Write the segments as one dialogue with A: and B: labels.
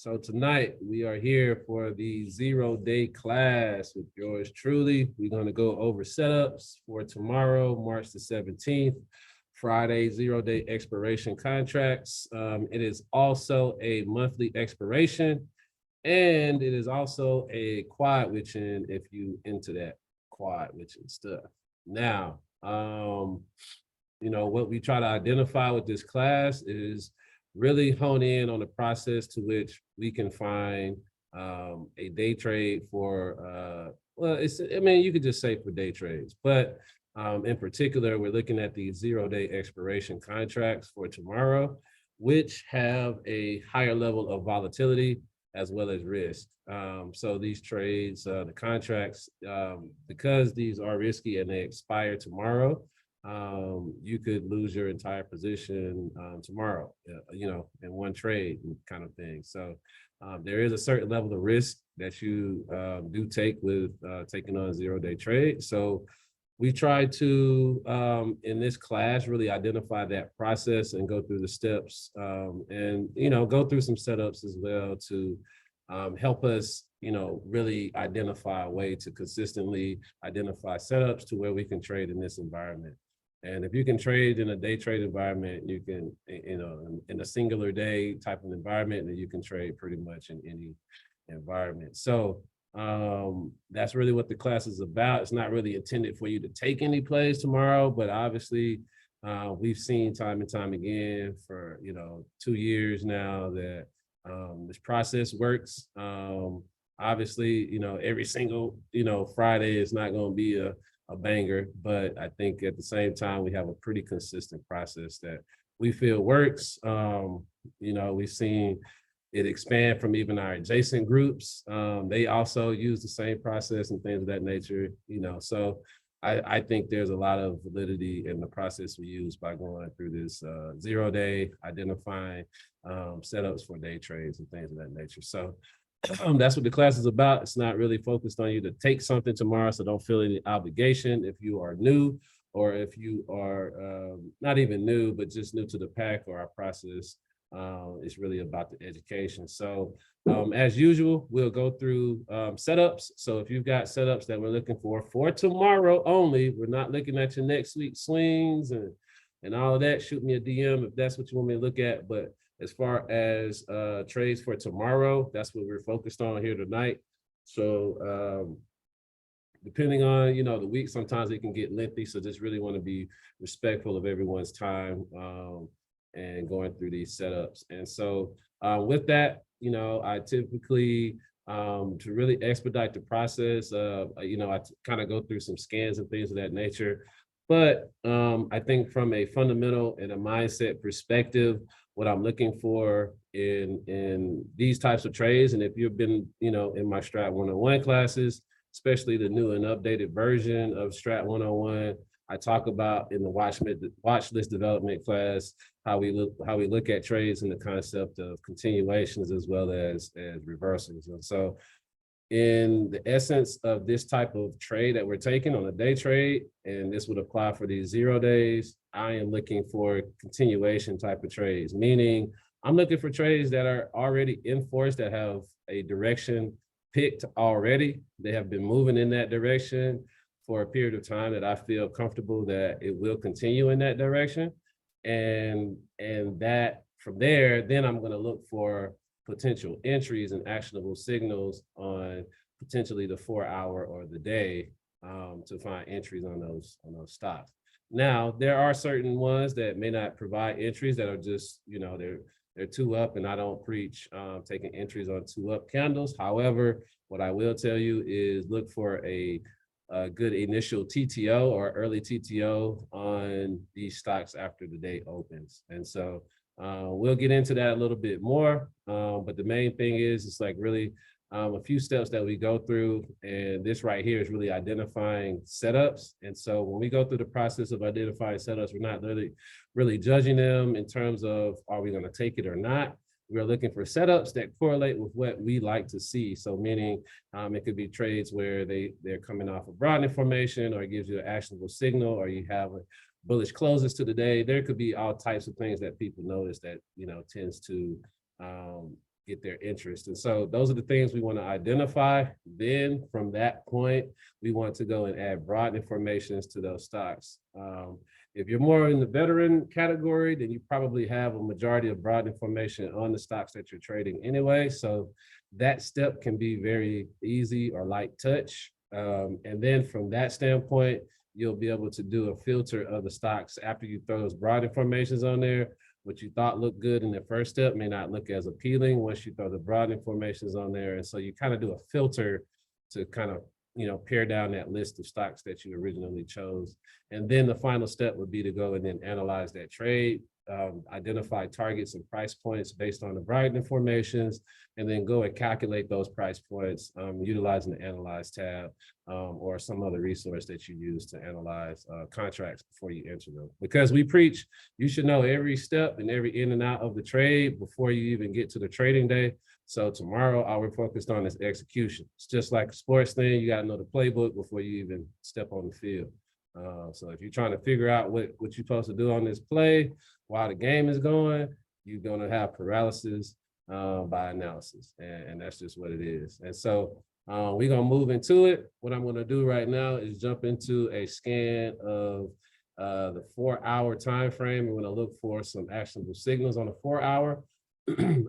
A: So tonight we are here for the 0-day class with yours truly. We're going to go over setups for tomorrow, March the 17th, Friday, 0-day expiration contracts. It is also a monthly expiration, and it is also a quad witching if you into that quad witching stuff. Now, what we try to identify with this class is really hone in on the process to which we can find a day trade for, you could just say for day trades, but in particular, we're looking at the 0-day expiration contracts for tomorrow, which have a higher level of volatility as well as risk. So these trades, the contracts, because these are risky and they expire tomorrow, you could lose your entire position tomorrow, in one trade kind of thing. So there is a certain level of risk that you do take with taking on a 0-day trade. So we try to, in this class, really identify that process and go through the steps and, go through some setups as well to help us, really identify a way to consistently identify setups to where we can trade in this environment. And if you can trade in a day trade environment, you can, in a singular day type of environment, then you can trade pretty much in any environment. So that's really what the class is about. It's not really intended for you to take any plays tomorrow, but obviously we've seen time and time again for, 2 years now that this process works. Obviously, every single, Friday is not going to be a banger, but I think at the same time, we have a pretty consistent process that we feel works. We've seen it expand from even our adjacent groups. They also use the same process and things of that nature, so I think there's a lot of validity in the process we use by going through this 0-day, identifying setups for day trades and things of that nature. So that's what the class is about. It's not really focused on you to take something tomorrow, so don't feel any obligation if you are new or if you are not even new, but just new to the pack or our process. It's really about the education. So as usual, we'll go through setups. So if you've got setups that we're looking for tomorrow only, we're not looking at your next week's swings and all of that, shoot me a DM if that's what you want me to look at. But as far as trades for tomorrow, that's what we're focused on here tonight. So depending on, the week, sometimes it can get lengthy. So just really want to be respectful of everyone's time and going through these setups. And so with that, I typically, to really expedite the process, I kind of go through some scans and things of that nature. But I think from a fundamental and a mindset perspective, what I'm looking for in these types of trades, and if you've been, in my Strat 101 classes, especially the new and updated version of Strat 101, I talk about in the watch list development class how we look at trades and the concept of continuations as well as reversals. And so in the essence of this type of trade that we're taking on a day trade, and this would apply for these 0 days, I am looking for continuation type of trades, meaning I'm looking for trades that are already in force, that have a direction picked already. They have been moving in that direction for a period of time that I feel comfortable that it will continue in that direction. And that from there, then I'm going to look for potential entries and actionable signals on potentially the 4-hour or the day to find entries on those stocks. Now, there are certain ones that may not provide entries that are just, they're 2 up, and I don't preach taking entries on 2 up candles. However, what I will tell you is look for a good initial TTO or early TTO on these stocks after the day opens. And so we'll get into that a little bit more. But the main thing is, it's like really a few steps that we go through. And this right here is really identifying setups. And so when we go through the process of identifying setups, we're not really judging them in terms of, are we going to take it or not? We're looking for setups that correlate with what we like to see. So meaning it could be trades where they're coming off a broadening formation, or it gives you an actionable signal, or you have a bullish closes to the day. There could be all types of things that people notice that, tends to get their interest. And so those are the things we want to identify. Then from that point, we want to go and add broad informations to those stocks. If you're more in the veteran category, then you probably have a majority of broad information on the stocks that you're trading anyway. So that step can be very easy or light touch. And then from that standpoint, you'll be able to do a filter of the stocks after you throw those broad informations on there. What you thought looked good in the first step may not look as appealing once you throw the broad informations on there. And so you kind of do a filter to kind of, pare down that list of stocks that you originally chose. And then the final step would be to go and then analyze that trade, identify targets and price points based on the broad informations, and then go and calculate those price points utilizing the Analyze tab or some other resource that you use to analyze contracts before you enter them. Because we preach, you should know every step and every in and out of the trade before you even get to the trading day. So tomorrow, all we're focused on is execution. It's just like a sports thing. You got to know the playbook before you even step on the field. So if you're trying to figure out what you're supposed to do on this play while the game is going, you're going to have paralysis by analysis. And that's just what it is. And so we're going to move into it. What I'm going to do right now is jump into a scan of the 4-hour time frame. We're going to look for some actionable signals on the 4-hour.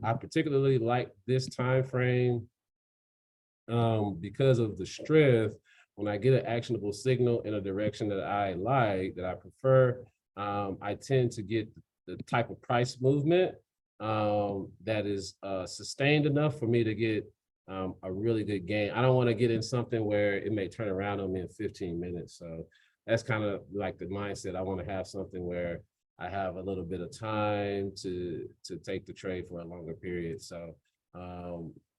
A: I particularly like this time frame because of the strength. When I get an actionable signal in a direction that I like, that I prefer, I tend to get the type of price movement that is sustained enough for me to get a really good gain. I don't want to get in something where it may turn around on me in 15 minutes. So that's kind of like the mindset. I want to have something where I have a little bit of time to take the trade for a longer period. So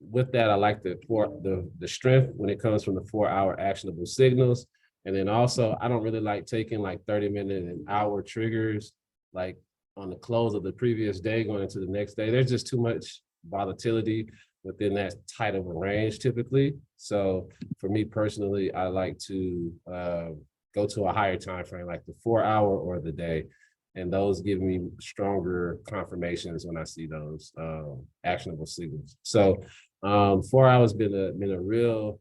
A: with that, I like the strength when it comes from the 4-hour actionable signals. And then also, I don't really like taking like 30-minute and hour triggers, like on the close of the previous day going into the next day. There's just too much volatility within that tight of a range typically. So for me personally, I like to go to a higher time frame, like the 4-hour or the day. And those give me stronger confirmations when I see those actionable signals. So 4 hours been a real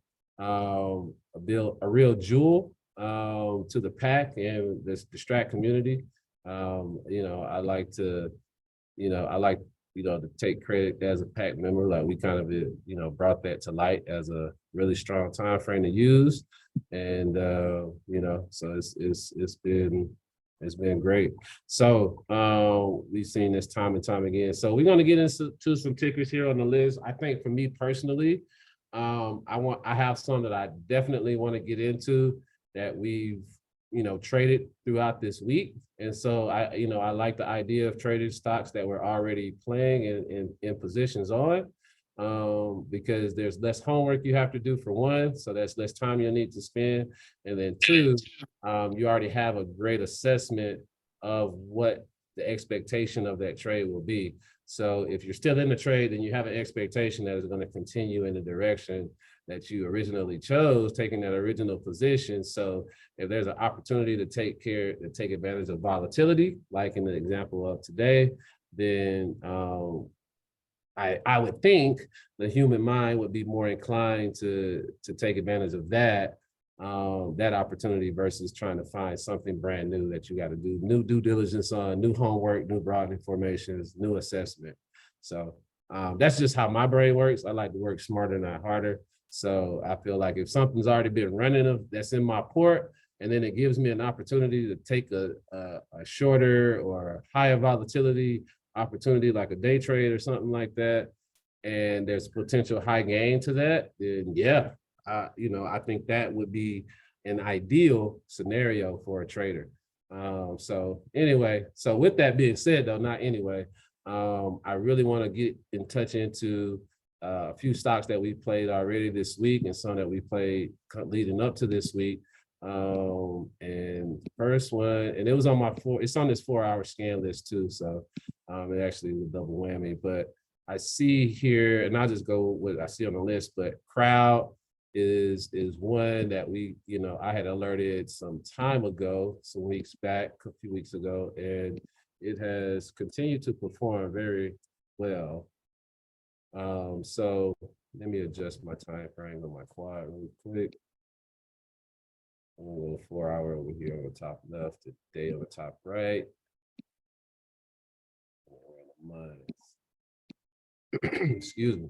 A: jewel to the pack and this distract community. I like to take credit as a pack member. Like we kind of brought that to light as a really strong time frame to use, and so it's been great. So we've seen this time and time again. So we're going to get into some tickers here on the list. I think for me personally, I have some that I definitely want to get into that we've traded throughout this week. And so I like the idea of trading stocks that we're already playing in positions on, because there's less homework you have to do for one, so that's less time you'll need to spend, and then two, you already have a great assessment of what the expectation of that trade will be. So if you're still in the trade, then you have an expectation that it's going to continue in the direction that you originally chose, taking that original position. So if there's an opportunity to take advantage of volatility, like in the example of today, then I would think the human mind would be more inclined to take advantage of that opportunity versus trying to find something brand new that you got to do new due diligence on, new homework, new broad informations, new assessment. So that's just how my brain works. I like to work smarter, not harder. So I feel like if something's already been running that's in my port, and then it gives me an opportunity to take a shorter or higher volatility opportunity like a day trade or something like that, and there's potential high gain to that, then yeah, I think that would be an ideal scenario for a trader. So with that being said, though, not anyway, I really want to get in touch into a few stocks that we played already this week and some that we played leading up to this week. And first one, and it was on it's on this 4-hour scan list too. So it actually was double whammy, but I see here, and I'll just go with what I see on the list, but Crowd is one that I had alerted some time ago, some weeks back, a few weeks ago, and it has continued to perform very well. So let me adjust my time frame on my quad really quick. I'm gonna go 4 hour over here on the top left, the day on the top right. Excuse me.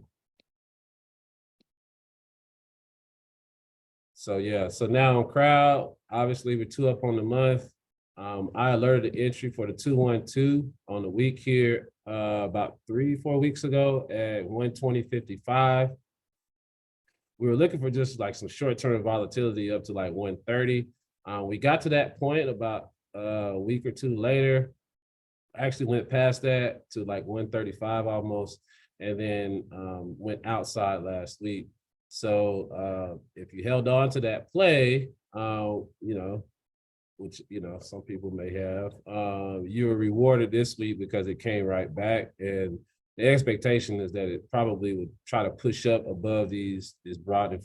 A: So yeah, so now on crowd, obviously we're 2 up on the month. I alerted the entry for the 212 on the week here about 3-4 weeks ago at 120.55. We were looking for just like some short-term volatility up to like 130. We got to that point about a week or two later. Actually went past that to like 135 almost, and then went outside last week. So if you held on to that play, which some people may have, you were rewarded this week because it came right back, and the expectation is that it probably would try to push up above these broad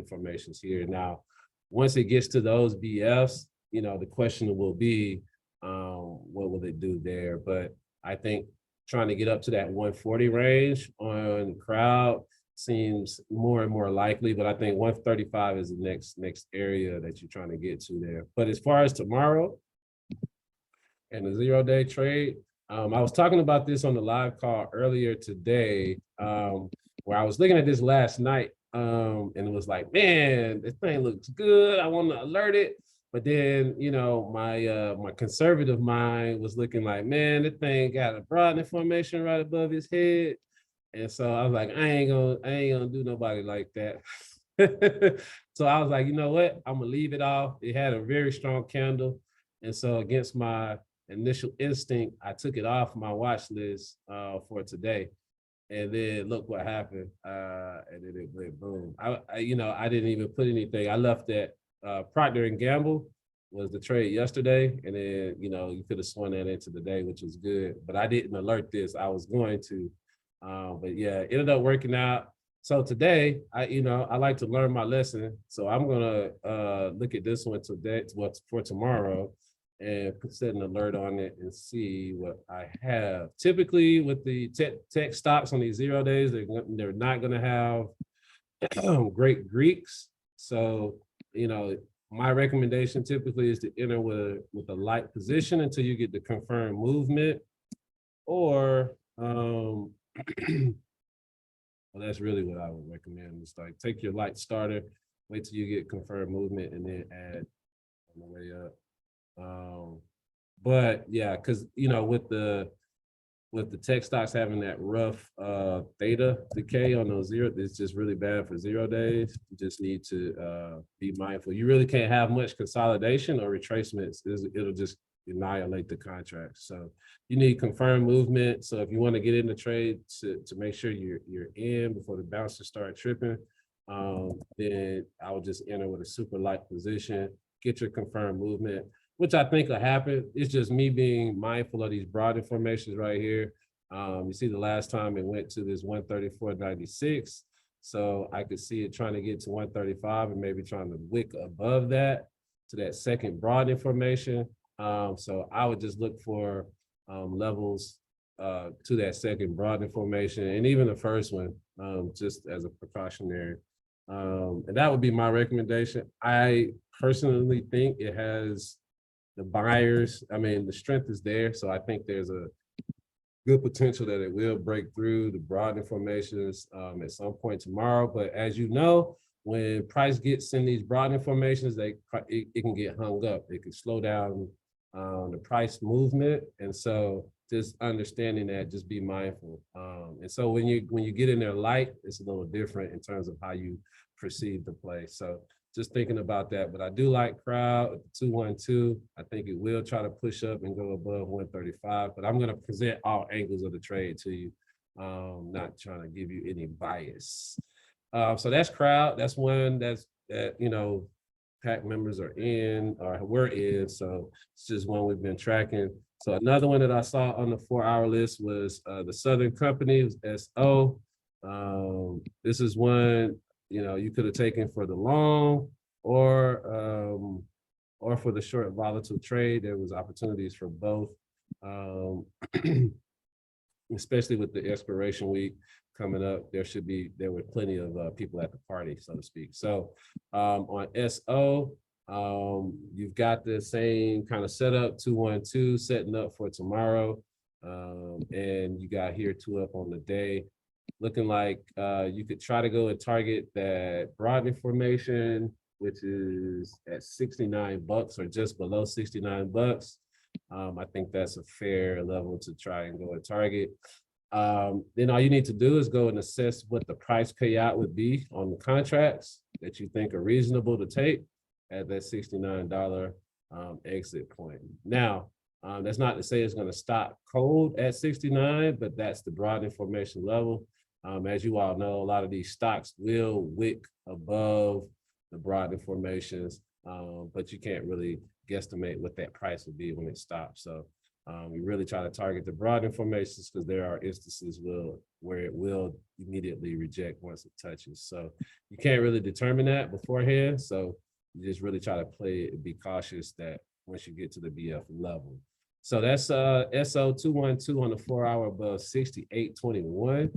A: formations here. Now, once it gets to those BFs, the question will be, what will it do there? But I think trying to get up to that 140 range on crowd seems more and more likely, but I think 135 is the next area that you're trying to get to there. But as far as tomorrow and the 0-day trade, I was talking about this on the live call earlier today, where I was looking at this last night, and it was like, man, this thing looks good. I want to alert it. But then, my conservative mind was looking like, man, this thing got a broadening formation right above his head. And so I was like, I ain't gonna do nobody like that. So I was like, you know what? I'm gonna leave it off. It had a very strong candle. And so against my initial instinct, I took it off my watch list for today. And then look what happened. And then it went boom. I didn't even put anything. I left that Procter and Gamble was the trade yesterday. And then, you could have swung that into the day, which was good. But I didn't alert this. I was going to. But yeah, it ended up working out. So today, I like to learn my lesson. So I'm gonna look at this one today, for tomorrow, and set an alert on it and see what I have. Typically, with the tech stocks on these 0 days, they're not gonna have great Greeks. So my recommendation typically is to enter with a light position until you get the confirmed movement, or well, that's really what I would recommend. It's like take your light starter, wait till you get confirmed movement, and then add on the way up. But yeah, because with the tech stocks having that rough theta decay on those zero, it's just really bad for 0 days. You just need to be mindful. You really can't have much consolidation or retracements. It'll just annihilate the contract. So you need confirmed movement. So if you want to get in the trade to make sure you're in before the bouncers start tripping, then I would just enter with a super light position, get your confirmed movement, which I think will happen. It's just me being mindful of these broad formations right here. You see the last time it went to this 134.96. So I could see it trying to get to 135 and maybe trying to wick above that to that second broad formation. So I would just look for levels to that second broad formation, and even the first one, just as a precautionary. And that would be my recommendation. I personally think it has the buyers. I mean, the strength is there. So I think there's a good potential that it will break through the broad formations at some point tomorrow. But as you know, when price gets in these broad formations, it can get hung up. It can slow down the price movement. And so just understanding that, just be mindful. And so when you get in there light, it's a little different in terms of how you perceive the play. So just thinking about that. But I do like crowd 212. I think it will try to push up and go above 135. But I'm going to present all angles of the trade to you, not trying to give you any bias. So that's crowd. That's one that pack members are in, or we're in. So it's just one we've been tracking. So another one that I saw on the 4-hour list was the Southern Company, SO. This is one you could have taken for the long or for the short volatile trade. There was opportunities for both. especially with the expiration week coming up, there were plenty of people at the party, so to speak. So on SO, you've got the same kind of setup, 212 setting up for tomorrow. And you got here 2 up on the day. Looking like you could try to go and target that broadening formation, which is at $69 or just below $69. I think that's a fair level to try and go and target. Then all you need to do is go and assess what the price payout would be on the contracts that you think are reasonable to take at that $69 exit point. Now, that's not to say it's going to stop cold at 69, but that's the broad information level. As you all know, a lot of these stocks will wick above the broad informations, but you can't really guesstimate what that price would be when it stops. So we really try to target the broad informations because there are instances where it will immediately reject once it touches. So you can't really determine that beforehand. So you just really try to play it and be cautious that once you get to the BF level. So that's SO 212 on the 4 hour above 68.21.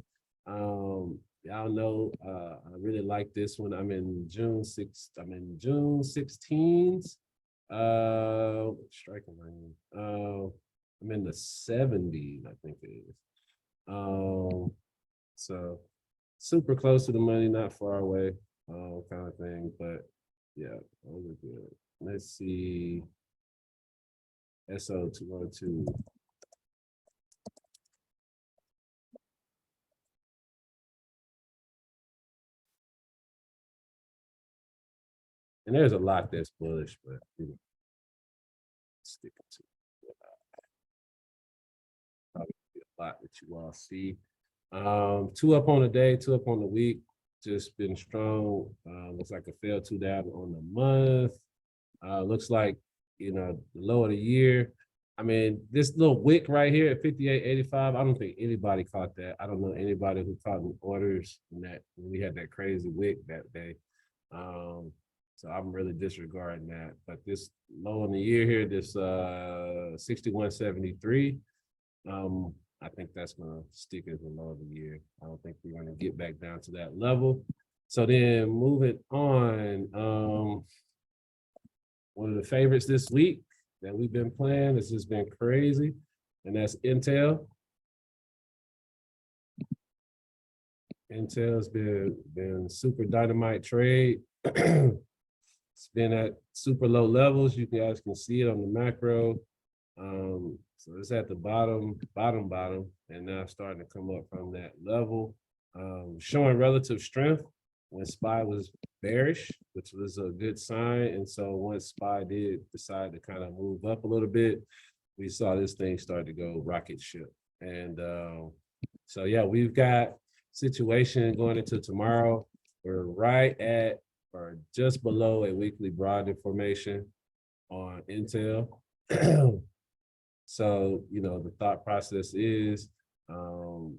A: Y'all know I really like this one. I'm in June 16s. Striking range. I'm in the 70s, I think it is. So super close to the money, not far away, kind of thing. But yeah, those are good. Let's see. SO 212. And there's a lot that's bullish, but you know, sticking to it. Probably be a lot that you all see. 2 up on the day, 2 up on the week. Just been strong. Looks like a fail 2 down on the month. Looks like, you know, the low of the year. I mean, this little wick right here at 58.85, I don't think anybody caught that. I don't know anybody who caught the orders when we had that crazy wick that day. So I'm really disregarding that. But this low in the year here, this 61.73, I think that's gonna stick as the low of the year. I don't think we're gonna get back down to that level. So then moving on, one of the favorites this week that we've been playing, this has been crazy, and that's Intel. Intel's been super dynamite trade. It's been at super low levels. You guys can see it on the macro. So it's at the bottom, and now starting to come up from that level, showing relative strength when SPY was bearish, which was a good sign. And so once SPY did decide to kind of move up a little bit, we saw this thing start to go rocket ship. And so yeah, we've got situation going into tomorrow. We're right at or just below a weekly broad formation on Intel. So, you know, the thought process is, do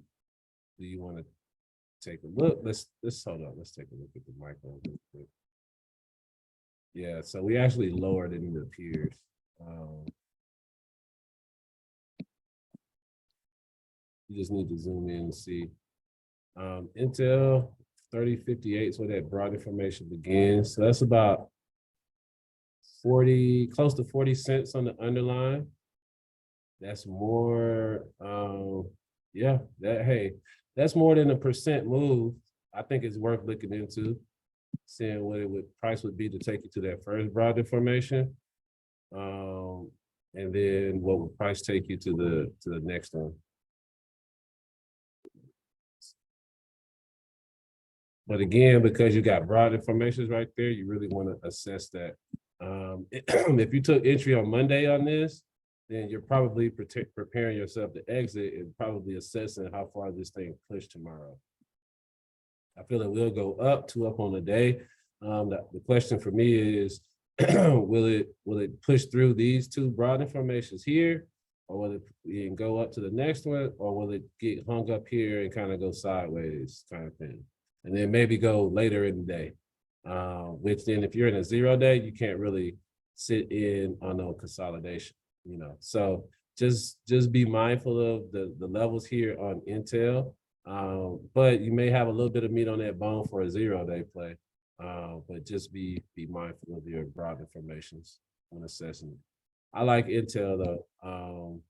A: you want to take a look? Let's hold on. Let's take a look at the micro real quick. Yeah, so we actually lowered it than it appears. You just need to zoom in and see. Intel 3058 is where that broad information begins. So that's about 40, close to 40 cents on the underline. That's more, yeah, that's more than a % move. I think it's worth looking into, seeing what price would be to take you to that first broad information. And then what would price take you to the next one. But again, because you got broad informations right there, you really want to assess that. If you took entry on Monday on this, then you're probably preparing yourself to exit and probably assessing how far this thing pushed tomorrow. I feel it will go up, 2 up on the day. The question for me is, will it push through these 2 broad informations here, or will it go up to the next one, or will it get hung up here and kind of go sideways kind of thing? And then maybe go later in the day, which then if you're in a 0 day, you can't really sit in on no consolidation, you know. So just be mindful of the levels here on Intel. But you may have a little bit of meat on that bone for a 0-day play. But just be mindful of your broad informations when assessing it. I like Intel though.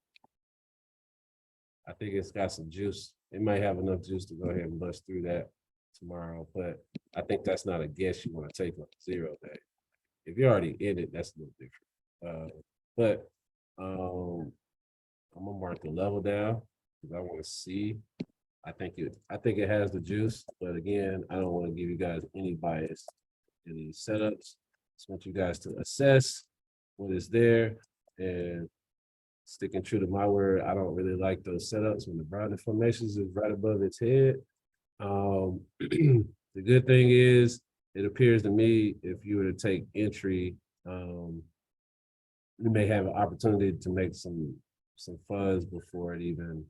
A: I think it's got some juice. It might have enough juice to go ahead and bust through that tomorrow, but I think that's not a guess you want to take on a 0-day. If you're already in it, that's a little different. But I'm gonna mark the level down because I want to see. I think it has the juice, but again, I don't want to give you guys any bias in these setups. Just want you guys to assess what is there and sticking true to my word. I don't really like those setups when the broad formations is right above its head. The good thing is, it appears to me if you were to take entry, you may have an opportunity to make some fuzz before it even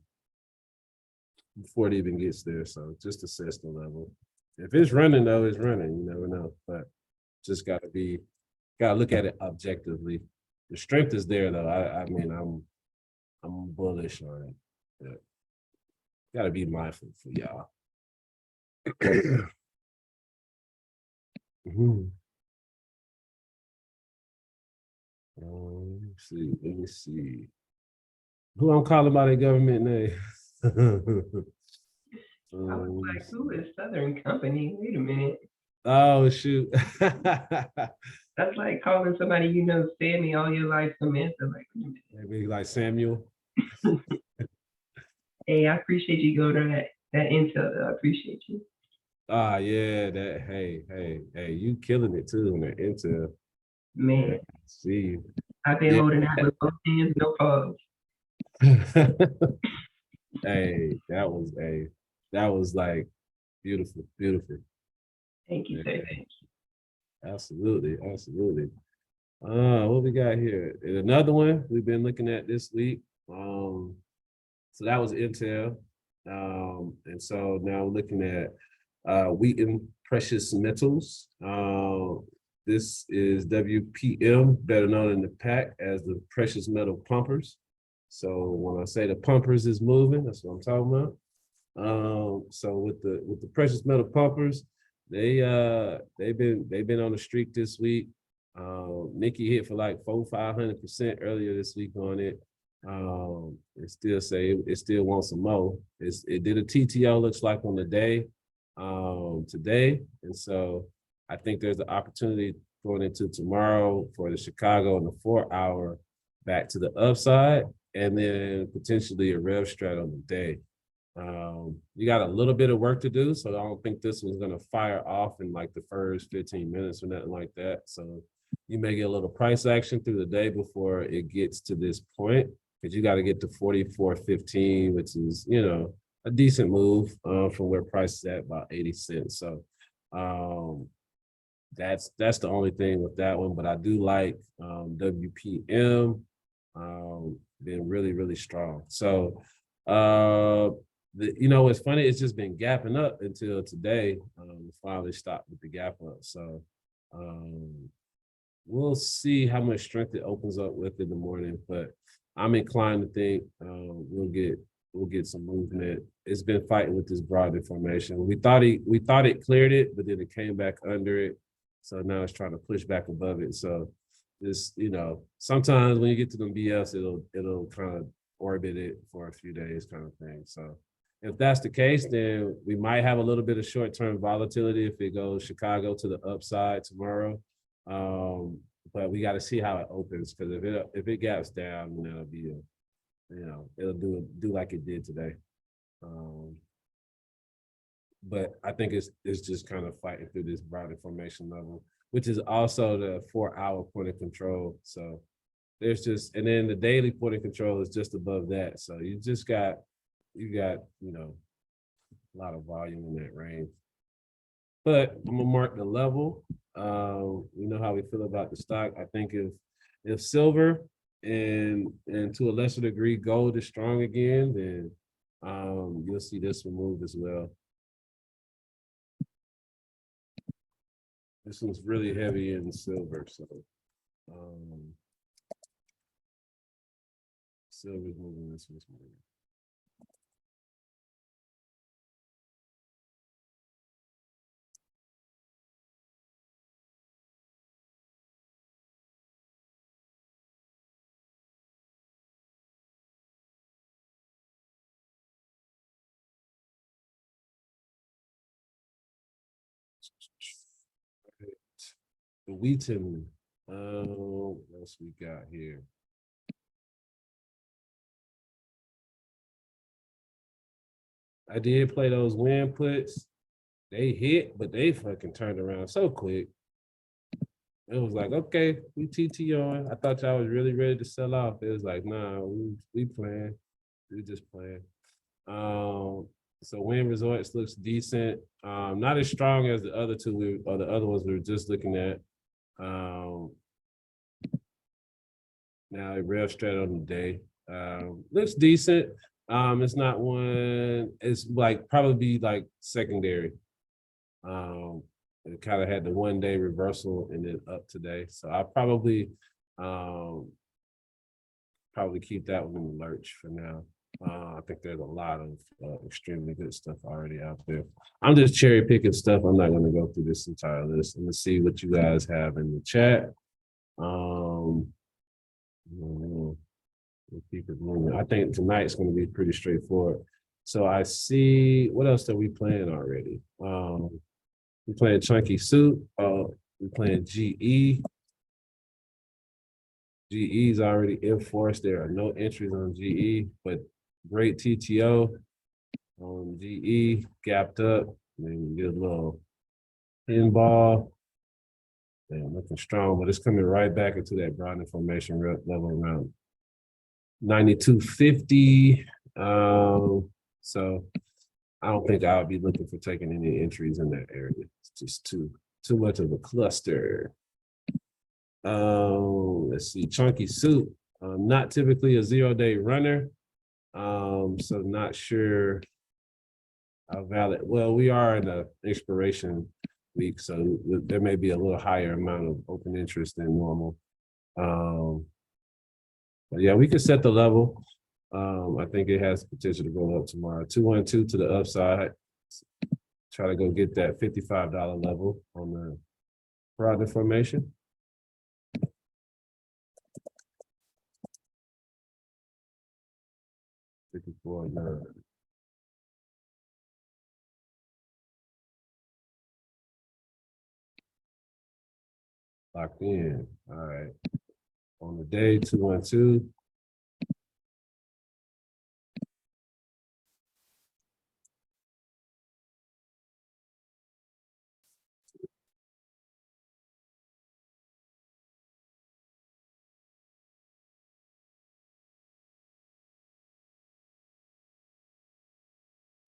A: gets there. So just assess the level. If it's running though, it's running. You never know, but just gotta look at it objectively. The strength is there though. I mean, I'm bullish on it. Yeah. Gotta be mindful for y'all. Let me see. Who I'm calling by the government name?
B: I was like, who is Southern Company? Wait a minute.
A: Oh shoot.
B: That's like calling somebody you know Sammy all your life, Samantha. Like,
A: maybe like Samuel.
B: Hey, I appreciate you go to that intel. I appreciate you.
A: Yeah, that hey, you killing it too on the intel.
B: Man,
A: yeah, see.
B: I've been holding out with both hands, no pause.
A: Hey, that was like beautiful.
B: Thank you, sir. Thank you.
A: Absolutely. What we got here? And another one we've been looking at this week. So that was Intel. And so now we're looking at Wheaton Precious Metals. This is WPM, better known in the pack as the precious metal pumpers. So when I say the pumpers is moving, that's what I'm talking about. So with the precious metal pumpers, they've been on a streak this week. Nikki hit for like 400-500% earlier this week on it. It still wants some more. It did a TTO, looks like, on the day today, and so I think there's an opportunity going into tomorrow for the Chicago and the 4-hour back to the upside, and then potentially a rev strat on the day. You got a little bit of work to do, so I don't think this one's going to fire off in like the first 15 minutes or nothing like that. So you may get a little price action through the day before it gets to this point, because you got to get to 44.15, which is, a decent move from where price is at, about 80 cents. So that's the only thing with that one. But I do like WPM being really, really strong. So what's funny, it's just been gapping up until today. Finally stopped with the gap up. So we'll see how much strength it opens up with in the morning, but I'm inclined to think we'll get some movement. It's been fighting with this broad formation. We thought it cleared it, but then it came back under it. So now it's trying to push back above it. So this, sometimes when you get to them BS, it'll kind of orbit it for a few days, kind of thing. So if that's the case, then we might have a little bit of short-term volatility if it goes Chicago to the upside tomorrow. But we got to see how it opens, because if it gaps down, then it'll be it'll do like it did today. But I think it's just kind of fighting through this broad formation level, which is also the 4-hour point of control. So and then the daily point of control is just above that. So you got a lot of volume in that range. But I'm gonna mark the level. We know how we feel about the stock. I think if silver and to a lesser degree gold is strong again, then you'll see this one move as well. This one's really heavy in silver, so Silver's moving this morning. The Wheaton. What else we got here? I did play those win puts. They hit, but they fucking turned around so quick. It was like, okay, we TT on. I thought y'all was really ready to sell off. It was like, nah, we playing. We just playing. So Win Resorts looks decent. Not as strong as the other two or the other ones we were just looking at. Now a rev strat on the day. Looks decent. It's not one, it's like probably like secondary. It kind of had the 1 day reversal and then up today. So I'll probably keep that one in the lurch for now. I think there's a lot of extremely good stuff already out there. I'm just cherry picking stuff. I'm not going to go through this entire list. I'm going to see what you guys have in the chat. We'll keep it moving. I think tonight's going to be pretty straightforward. So I see, what else are we playing already? We're playing Chunky Soup. We're playing GE. GE's already enforced. There are no entries on GE, but great TTO on GE, gapped up. Then you get a little pinball. And looking strong, but it's coming right back into that grinding formation level around 92.50. So I don't think I'll be looking for taking any entries in that area. It's just too much of a cluster. Let's see, Chunky Soup. Not typically a 0-day runner. So not sure how valid. Well, we are in an expiration week, so there may be a little higher amount of open interest than normal. But yeah, we could set the level. I think it has potential to go up tomorrow. 212 to the upside. Try to go get that $55 level on the product formation. $54. Locked in. All right. On the day, 212.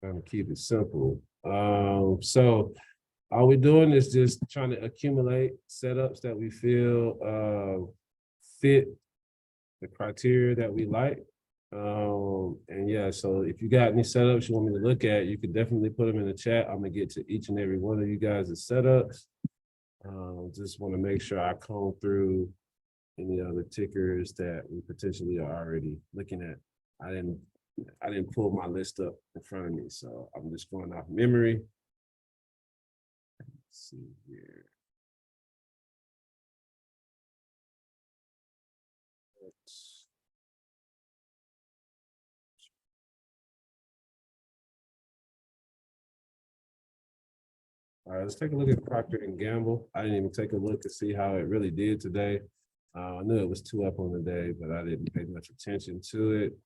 A: Trying to keep it simple. So all we're doing is just trying to accumulate setups that we feel fit the criteria that we like. And yeah, so if you got any setups you want me to look at, you can definitely put them in the chat. I'm gonna get to each and every one of you guys' setups. Just want to make sure I comb through any other tickers that we potentially are already looking at. I didn't pull my list up in front of me, so I'm just going off memory. Let's see here. All right, let's take a look at Procter & Gamble. I didn't even take a look to see how it really did today. I knew it was 2 up on the day, but I didn't pay much attention to it.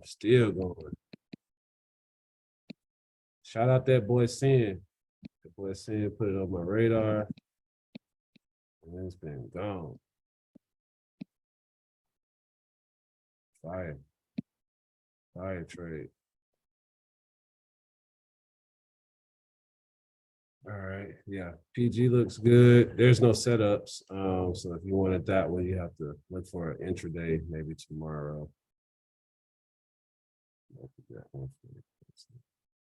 A: Still going. Shout out that boy Sin. The boy Sin put it on my radar. And it's been gone. Fire. Fire trade. All right, yeah, PG looks good. There's no setups. So if you wanted that one, you have to look for an intraday, maybe tomorrow.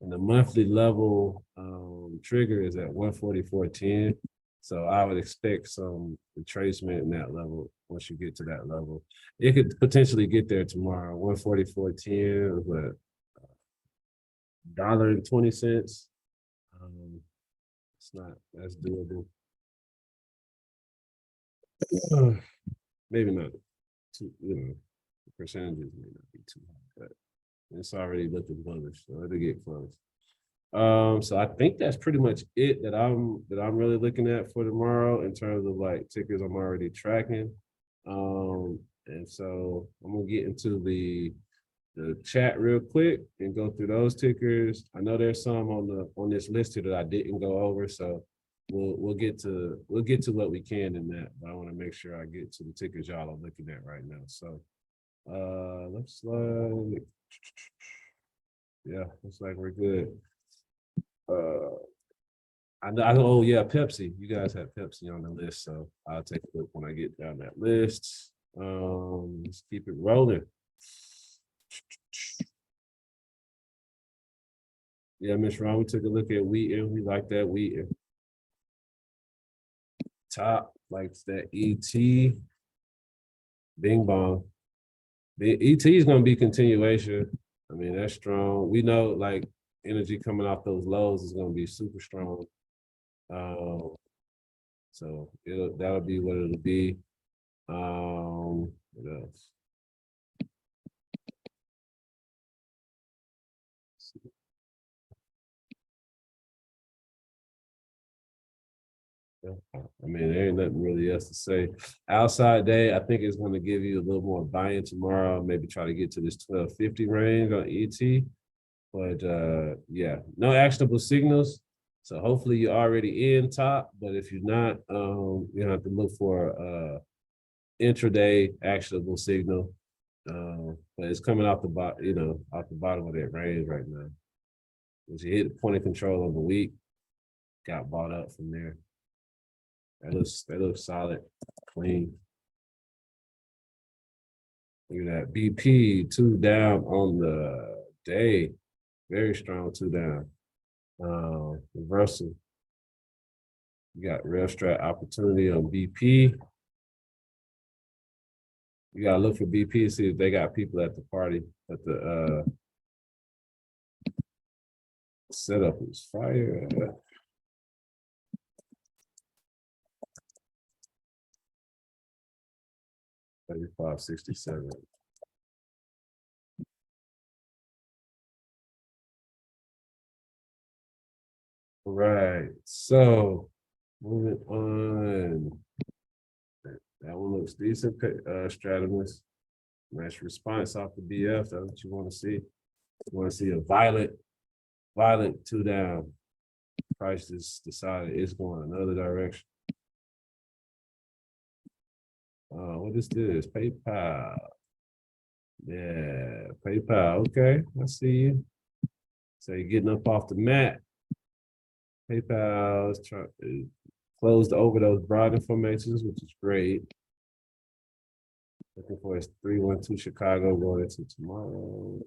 A: And the monthly level trigger is at 144.10. So I would expect some retracement in that level once you get to that level. It could potentially get there tomorrow, 144.10, but $1.20. It's not, that's doable. Maybe not too, the percentages may not be too high, but it's already looking bullish, so it'll get close. So I think that's pretty much it that I'm really looking at for tomorrow in terms of like tickers I'm already tracking. And so I'm gonna get into the chat real quick and go through those tickers. I know there's some on this list here that I didn't go over, so we'll get to what we can in that. But I want to make sure I get to the tickers y'all are looking at right now. So looks like looks like we're good. I know. Oh yeah, Pepsi. You guys have Pepsi on the list, so I'll take a look when I get down that list. Let's keep it rolling. Yeah, Miss Ron, we took a look at Wheaton. We like that Wheaton. Top, like that ET. Bing bong. The ET is gonna be continuation. I mean, that's strong. We know like energy coming off those lows is gonna be super strong. So that'll be what it'll be. What else? I mean, there ain't nothing really else to say. Outside day, I think it's going to give you a little more buy-in tomorrow. Maybe try to get to this 1250 range on ET. But yeah, no actionable signals. So hopefully you're already in top. But if you're not, you have to look for intraday actionable signal. But it's coming off the bottom, off the bottom of that range right now. As you hit the point of control of the week, got bought up from there. That looks solid, clean. Look at that. BP 2 down on the day. Very strong 2 down. Reversal. You got real strat opportunity on BP. You gotta look for BP to see if they got people at the party. But the setup is fire. 35.67. All right, so moving on. That one looks decent. Stratamus. Nice response off the BF. That's what you want to see. You want to see a violent 2 down. Price just decided it's going another direction. What is this? PayPal. Yeah, PayPal. Okay, I see you. So you're getting up off the mat. PayPal is trying to close over those broad formations, which is great. Looking for his 312 Chicago going into tomorrow.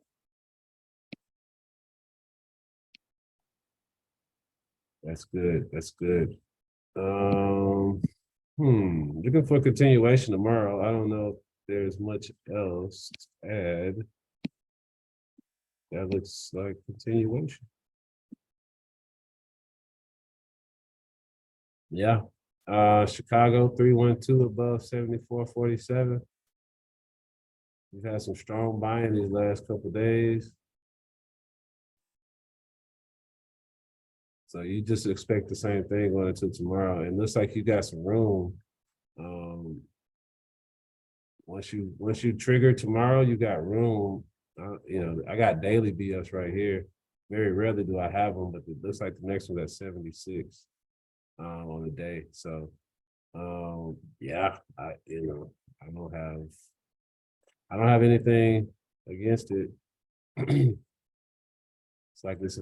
A: That's good. That's good. Looking for a continuation tomorrow. I don't know if there's much else to add. That looks like continuation. Yeah. Chicago 312 above 74.47. We've had some strong buying these last couple of days. So you just expect the same thing going into tomorrow. And looks like you got some room. Once you trigger tomorrow, you got room. I got daily BS right here. Very rarely do I have them, but it looks like the next one's at 76 on the day. So yeah, I don't have anything against it. It's like this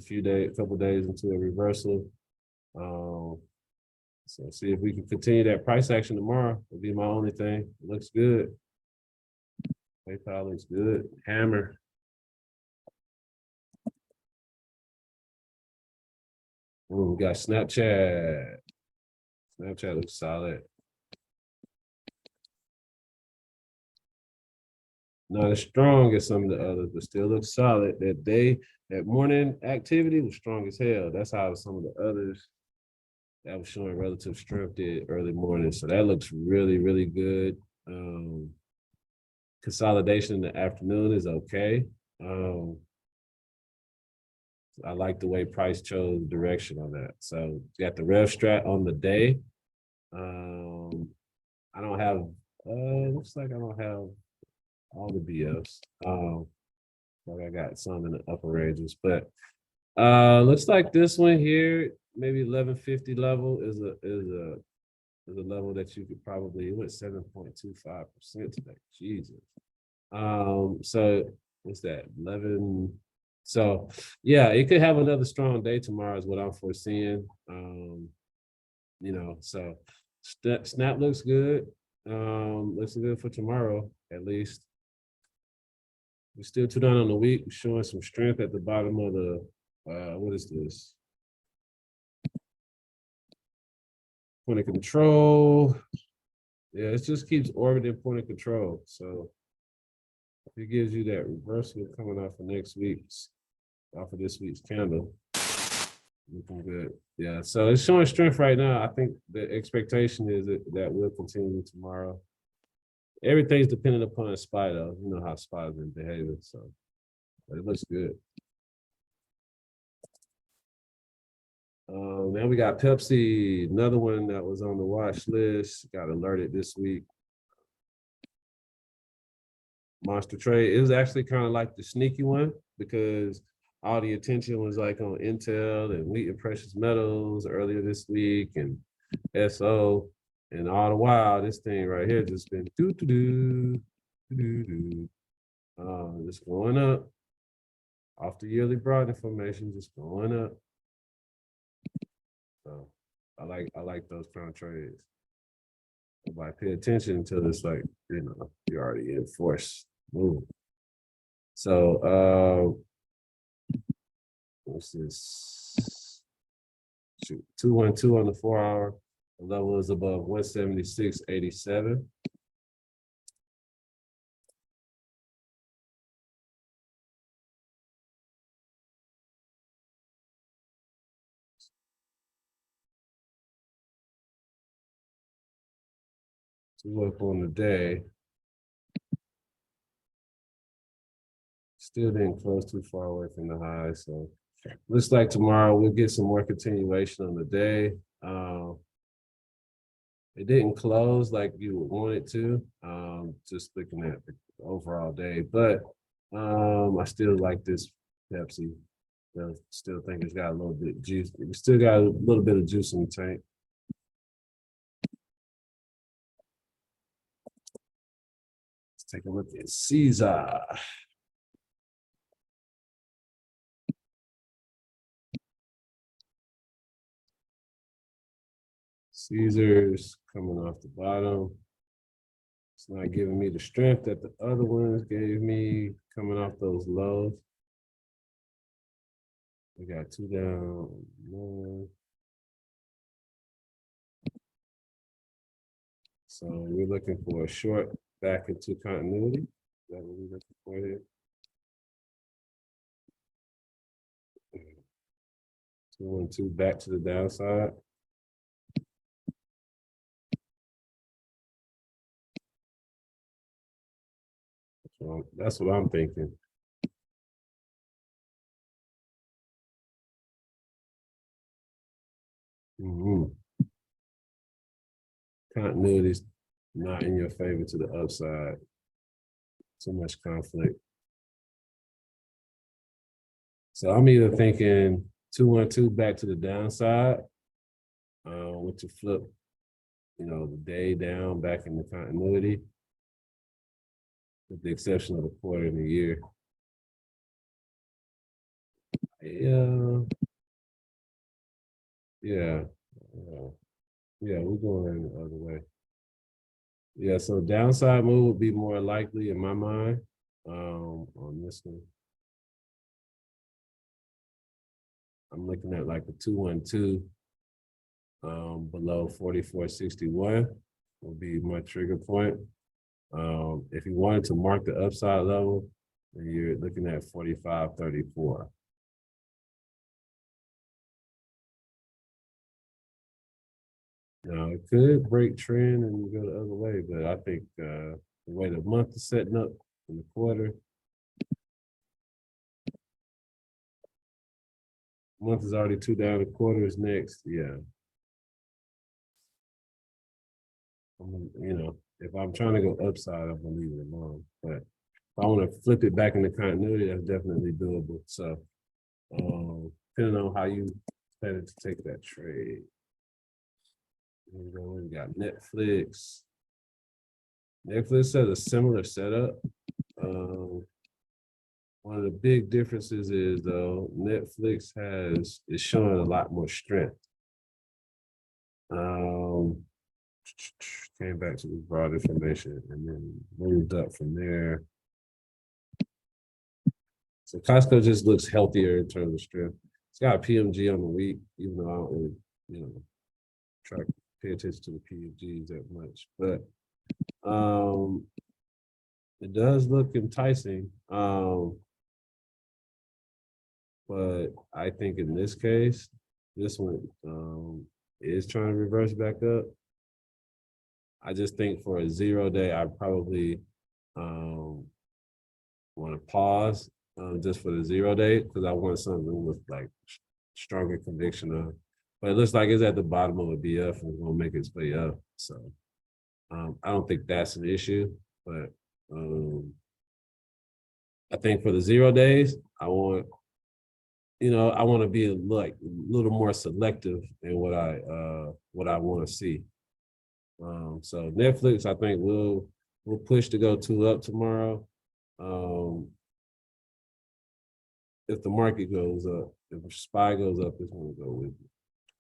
A: couple days into a reversal. So see if we can continue that price action tomorrow. Will be my only thing. It looks good. PayPal looks good. Hammer. Ooh, we got Snapchat. Snapchat looks solid. Not as strong as some of the others, but still looks solid. That morning activity was strong as hell. That's how some of the others that was showing relative strength did early morning. So that looks really, really good. Consolidation in the afternoon is okay. I like the way price chose direction on that. So you got the rev strat on the day. I don't have, looks like I don't have all the BS. Like I got some in the upper ranges, but looks like this one here, maybe 1150 level is a level that you could probably, it went 7.25% today. Jesus. So what's that? 11. So yeah, it could have another strong day tomorrow is what I'm foreseeing. You know, so snap looks good. Looks good for tomorrow, at least. We're still 2 down on the week, showing some strength at the bottom of the what is this? Point of control. Yeah, it just keeps orbiting point of control. So it gives you that reversal coming off of next week's, off of this week's candle. Looking good. Yeah, so it's showing strength right now. I think the expectation is that will continue tomorrow. Everything's dependent upon SPY though. You know how SPY has been behaving, so but it looks good. Now we got Pepsi, another one that was on the watch list. Got alerted this week. Monster trade. It was actually kind of like the sneaky one because all the attention was like on Intel and Wheat and Precious Metals earlier this week and SO. And all the while, this thing right here just been just going up off the yearly broad information, just going up. So I like those kind of trades. Everybody pay attention until it's like, you know, you're already in force move. So what's this? Shoot, 212 on the 4-hour. The level is above 176.87. Two up on the day. Still didn't close too far away from the high. So looks like tomorrow we'll get some more continuation on the day. It didn't close like you would want it to, just looking at the overall day, but I still like this Pepsi. I still think it's got a little bit of juice. It still got a little bit of juice in the tank. Let's take a look at Caesar. Caesar's coming off the bottom. It's not giving me the strength that the other ones gave me coming off those lows. We got 2 down, 1. So we're looking for a short back into continuity. Is that what we're looking for here? 212 back to the downside. So that's what I'm thinking. Continuity is not in your favor to the upside. Too much conflict. So I'm either thinking 212 back to the downside, with the flip, you know, the day down back in the continuity, with the exception of the quarter and the year. Yeah, we're going the other way. Yeah, so downside move would be more likely in my mind on this one. I'm looking at like a 212 below 44.61 will be my trigger point. If you wanted to mark the upside level, then you're looking at 45.34. Now it could break trend and go the other way, but I think the way the month is setting up in the quarter, month is already 2 down, the quarter is next. Yeah. If I'm trying to go upside, I'm gonna leave it alone. But if I want to flip it back into continuity, that's definitely doable. So depending on how you plan to take that trade. We got Netflix. Netflix has a similar setup. One of the big differences is though Netflix is showing a lot more strength. Came back to the broad information and then moved up from there. So Costco just looks healthier in terms of strength. It's got a PMG on the week, even though I don't really, try to pay attention to the PMGs that much. But it does look enticing. But I think in this case, this one is trying to reverse back up. I just think for a 0 day, I probably want to pause just for the 0 day because I want something with like stronger conviction on. But it looks like it's at the bottom of a BF and it's gonna make its way up. So I don't think that's an issue, but I think for the 0 days, I want to be a little more selective in what I want to see. So Netflix, I think we'll push to go 2 up tomorrow. If the market goes up, if the SPY goes up, it's going to go with it.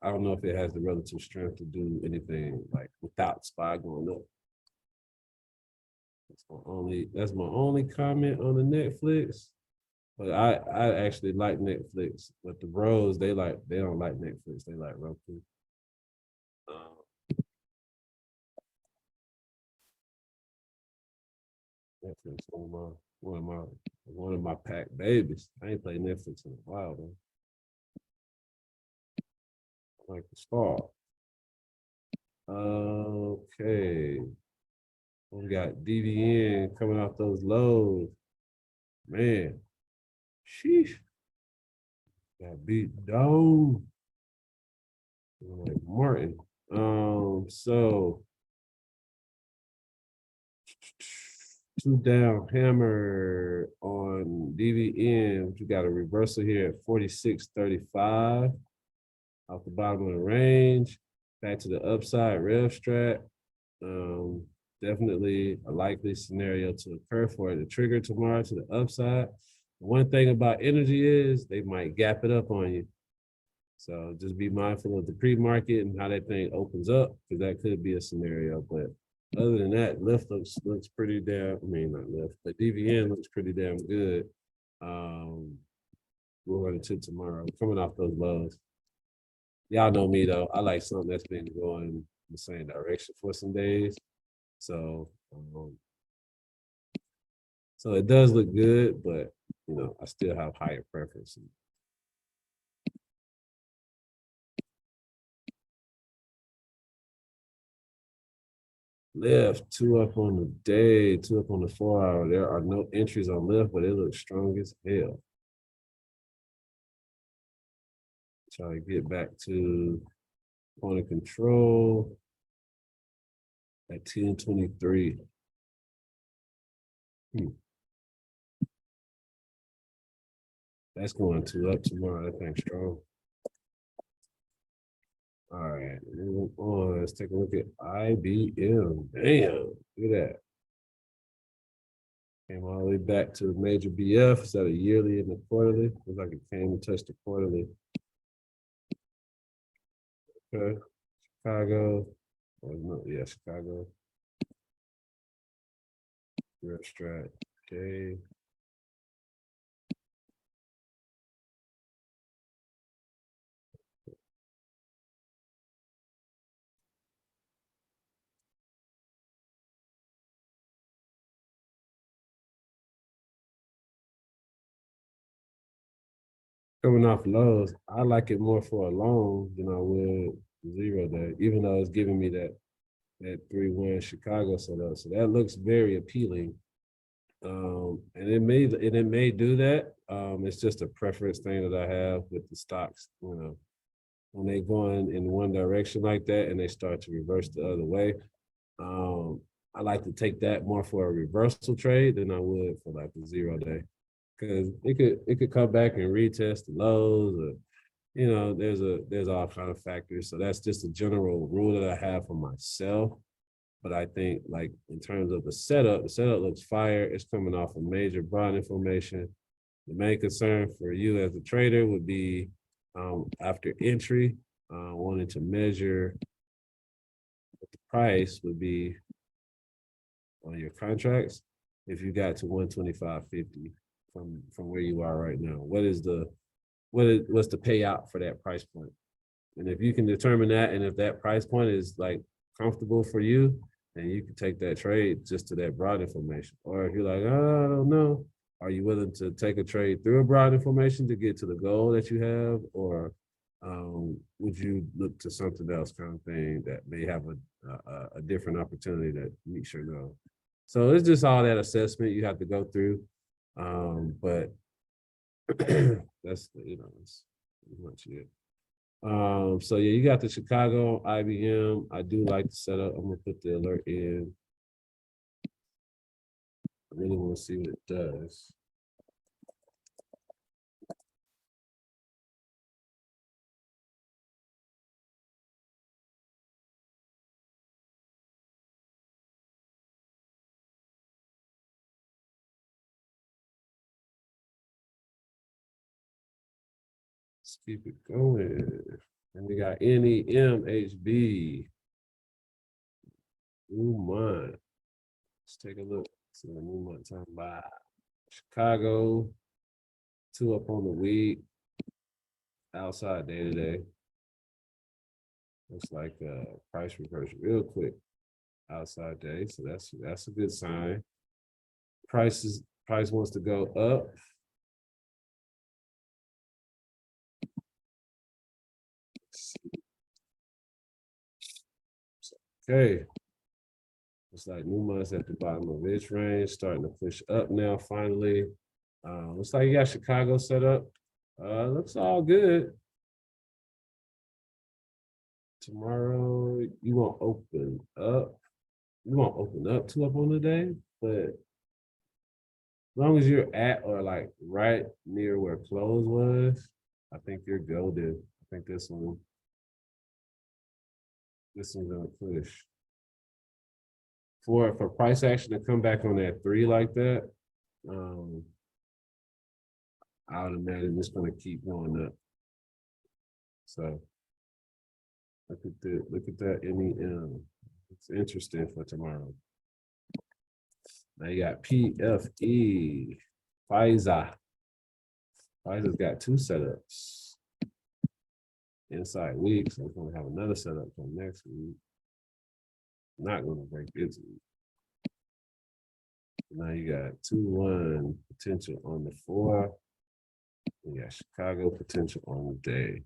A: I don't know if it has the relative strength to do anything like without SPY going up. That's my only comment on the Netflix. But I actually like Netflix, but the bros they don't like Netflix. They like Roku. Netflix one of my pack babies. I ain't played Netflix in a while though. I like the star. Okay. We got DVN coming off those lows. Man. Sheesh. Got beat down. Like Martin. So 2 down hammer on DVN. You got a reversal here at 46.35 off the bottom of the range. Back to the upside rev strat. Definitely a likely scenario to occur for it to trigger tomorrow to the upside. One thing about energy is they might gap it up on you. So just be mindful of the pre-market and how that thing opens up, because that could be a scenario. But other than that, Lyft looks pretty damn, I mean, not Lyft, but DVN looks pretty damn good. We'll run into tomorrow, coming off those lows. Y'all know me though, I like something that's been going the same direction for some days. So it does look good, but I still have higher preferences. Lyft 2 up on the day, 2 up on the 4 hour. There are no entries on Lyft, but it looks strong as hell. Try to get back to point of control at 10:23. That's going 2 up tomorrow. That thing's strong. All right, moving on. Let's take a look at IBM. Damn, look at that. Came all the way back to the major BF. Is that a yearly and a quarterly? Looks like it came and touched the quarterly. Okay, Chicago. Oh, no, yeah, Chicago. Red strat. Okay. coming off lows, I like it more for a long than I would 0 day, even though it's giving me that 3-1 Chicago setup. So that looks very appealing. And it may do that. It's just a preference thing that I have with the stocks. When they going in one direction like that and they start to reverse the other way, I like to take that more for a reversal trade than I would for like a 0 day, because it could come back and retest the lows, or there's all kind of factors. So that's just a general rule that I have for myself. But I think, like, in terms of the setup looks fire. It's coming off a major broadening formation. The main concern for you as a trader would be after entry, wanting to measure what the price would be on your contracts if you got to 125.50 from where you are right now. What's the payout for that price point? And if you can determine that, and if that price point is like comfortable for you, then you can take that trade just to that broad information. Or if you're like, oh, I don't know, are you willing to take a trade through a broad information to get to the goal that you have? Or would you look to something else, kind of thing, that may have a different opportunity that meets your goal? So it's just all that assessment you have to go through. But that's that's pretty much it. So yeah, you got the Chicago IBM. I do like the setup. I'm gonna put the alert in. I really want to see what it does. Let's keep it going. And we got NEMHB. New month. Let's take a look. See the new month time by Chicago. 2 up on the week. Outside day today. Looks like price reversion real quick. Outside day, so that's a good sign. Price wants to go up. Okay. It's like new months at the bottom of its range, starting to push up now, finally. Looks like you got Chicago set up. Looks all good. Tomorrow, you won't open up. You won't open up 2 up on the day, but as long as you're at or like right near where close was, I think you're golden. I think this one's gonna push. For price action to come back on that 3 like that, I would imagine it's gonna keep going up. So look at that NEM. It's interesting for tomorrow. Now you got PFE, Pfizer. Pfizer's got 2 setups inside week, so it's gonna have another setup for next week. Not gonna break this week. Now you got 2-1 potential on the 4. You got Chicago potential on the day.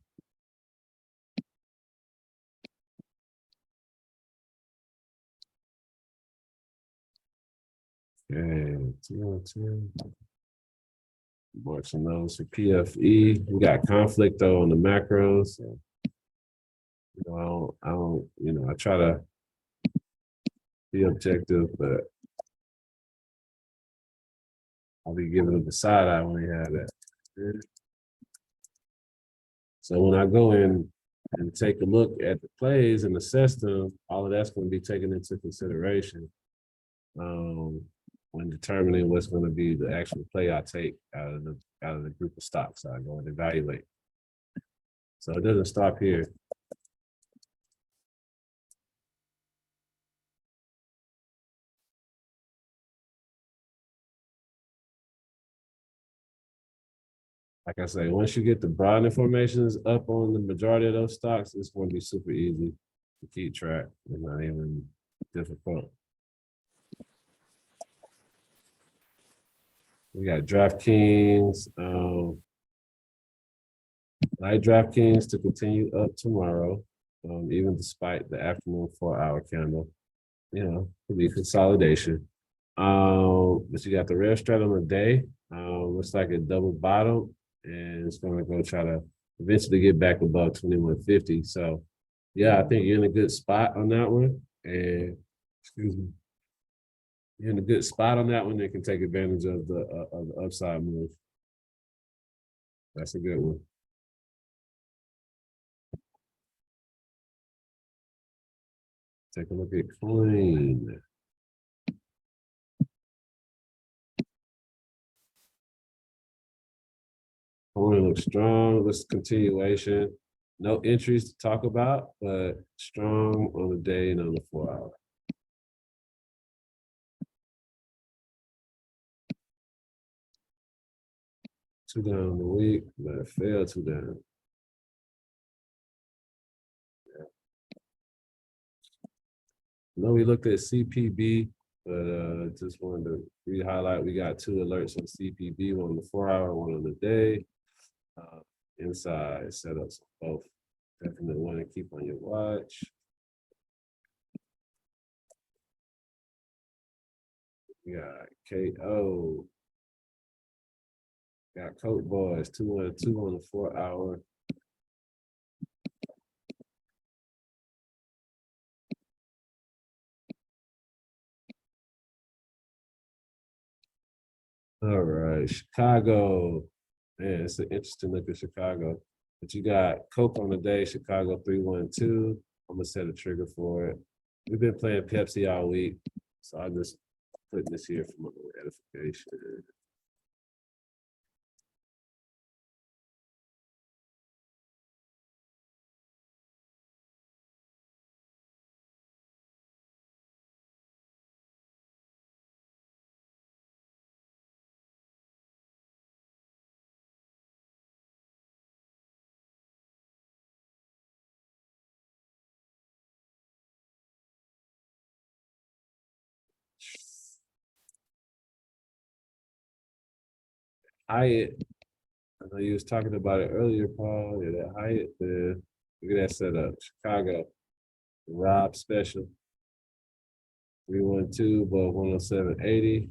A: Okay, 2-2. Watching those for PFE. We got conflict though on the macros. So, I don't, I try to be objective, but I'll be giving them the side eye when they have that. So when I go in and take a look at the plays and assess them, all of that's going to be taken into consideration when determining what's going to be the actual play I take out of the group of stocks I go and evaluate. So it doesn't stop here. Like I say, once you get the broad informations up on the majority of those stocks, it's going to be super easy to keep track. It's not even difficult. We got DraftKings. Light DraftKings to continue up tomorrow, even despite the afternoon 4-hour candle. You know, could be consolidation. But you got the red strat on the day. Looks like a double bottom, and it's going to go try to eventually get back above 2150. So, yeah, I think you're in a good spot on that one. And excuse me, you're in a good spot on that one. That can take advantage of the upside move. That's a good one. Take a look at coin. Coin looks strong. Looks continuation. No entries to talk about, but strong on the day and on the 4-hour. Two down on the week, but it fell two down. I know we looked at CPB, but just wanted to re-highlight. We got 2 alerts on CPB, one on the 4-hour, one on the day. Inside setups both. Definitely want to keep on your watch. We got KO. Got Coke Boys, 2 on 2 on the 4-hour. All right, Chicago. Man, it's an interesting look at Chicago. But you got Coke on the day, Chicago 312. I'm gonna set a trigger for it. We've been playing Pepsi all week, so I just put this here for my edification. Hyatt, I know you was talking about it earlier, Paul. Yeah, that Hyatt, look at that setup. Chicago, Rob special. 312, above 107.80.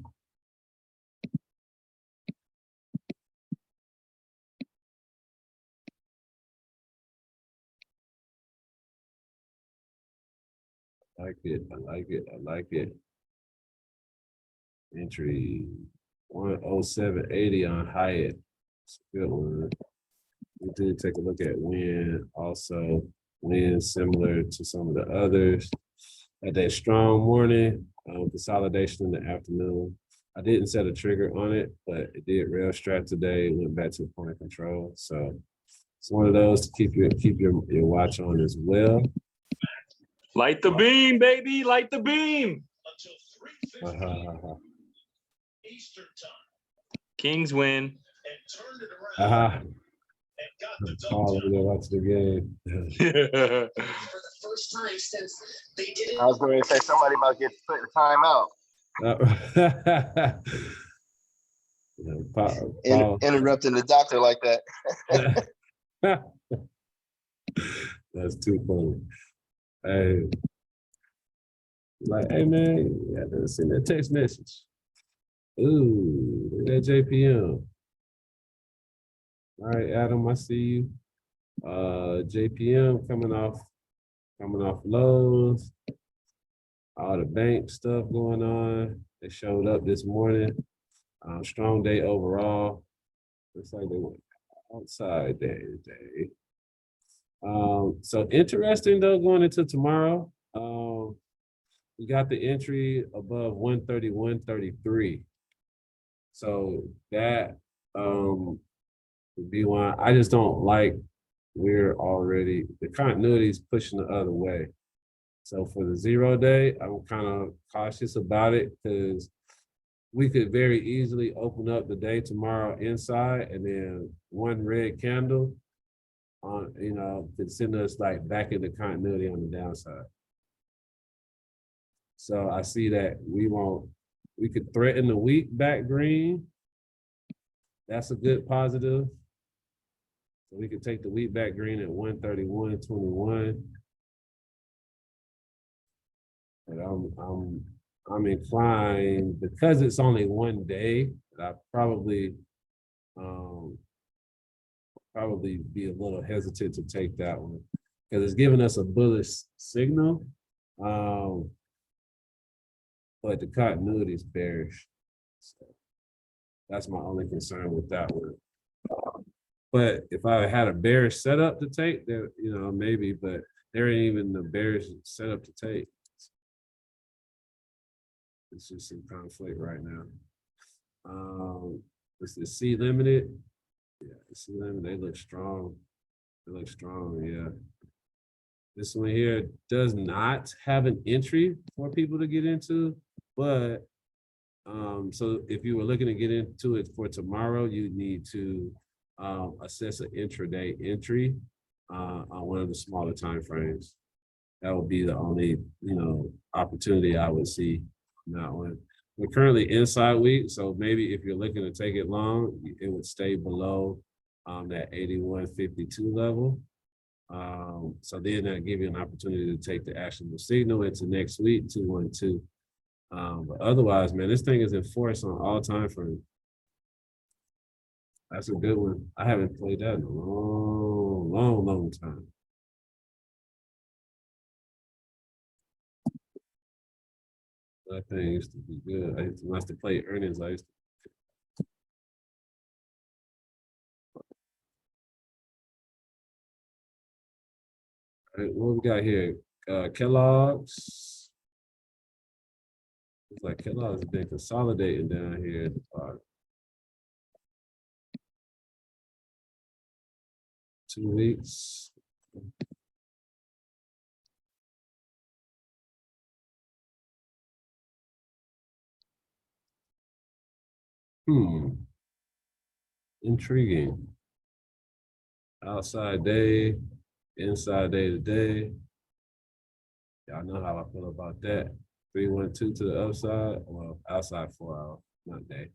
A: I like it. I like it. I like it. Entry 107.80 on Hyatt. It's a good one. We did take a look at Win, also Win similar to some of the others. At that strong morning, consolidation in the afternoon. I didn't set a trigger on it, but it did rail strat today. It went back to point of control. So it's one of those to keep your watch on as well.
C: Light the beam, baby. Light the beam. Kings win.
A: Paul, we're gonna watch the game.
D: I was going to say somebody about to get put in timeout.
A: Paul.
D: Interrupting the doctor like that.
A: That's too funny. Hey, like, hey man, I didn't send that text message. Ooh, look at that JPM. All right, Adam, I see you. JPM coming off lows. All the bank stuff going on. They showed up this morning. Strong day overall. Looks like they went outside day today. So interesting though, going into tomorrow. We got the entry above 131.33. So that would be one. I just don't like we're already the continuity is pushing the other way. So for the 0 day, I'm kind of cautious about it because we could very easily open up the day tomorrow inside and then one red candle on, could send us like back into continuity on the downside. So I see that we could threaten the week back green. That's a good positive. So we can take the wheat back green at 131.21. And I'm inclined, because it's only one day, I probably be a little hesitant to take that one because it's giving us a bullish signal. But the continuity is bearish. So that's my only concern with that one. But if I had a bearish setup to take, then maybe, but there ain't even the bearish setup to take. It's just in conflict right now. This is C limited. Yeah, C limited, they look strong. They look strong, yeah. This one here does not have an entry for people to get into, but so if you were looking to get into it for tomorrow, you need to assess an intraday entry on one of the smaller time frames. That would be the only opportunity I would see on that one. We're currently inside week, so maybe if you're looking to take it long, it would stay below that 81.52 level. So then that give you an opportunity to take the actionable signal into next week, 212. But otherwise, man, this thing is in force on all time frames. That's a good one. I haven't played that in a long time. That thing used to be good. I used to play earnings. All right, what we got here? Kellogg's. It's like Kellogg's has been consolidating down here at the bottom. 2 weeks. Intriguing. Outside day, inside day to day. Y'all know how I feel about that. 312 to the upside. Well, outside 4 hours, not day.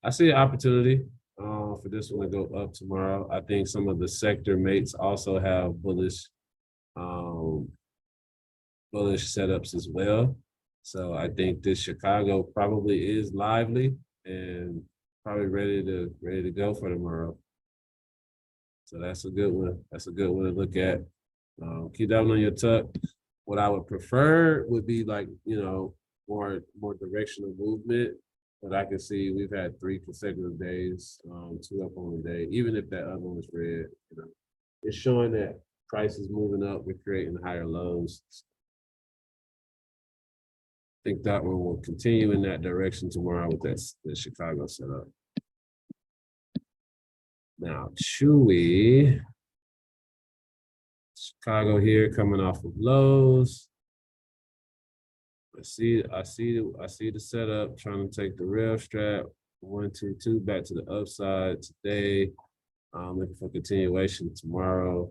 A: I see an opportunity for this one to go up tomorrow. I think some of the sector mates also have bullish setups as well. So I think this Chicago probably is lively and probably ready to go for tomorrow. So that's a good one. That's a good one to look at. Keep that one on your tuck. What I would prefer would be like, more directional movement. But I can see we've had 3 consecutive days, 2 up on the day. Even if that other one was red, it's showing that price is moving up. We're creating higher lows. I think that one will continue in that direction tomorrow with the Chicago setup. Now, Chewy, Chicago here coming off of lows. I see the setup trying to take the rail strap 1, 2, 2 back to the upside today. Looking for continuation tomorrow.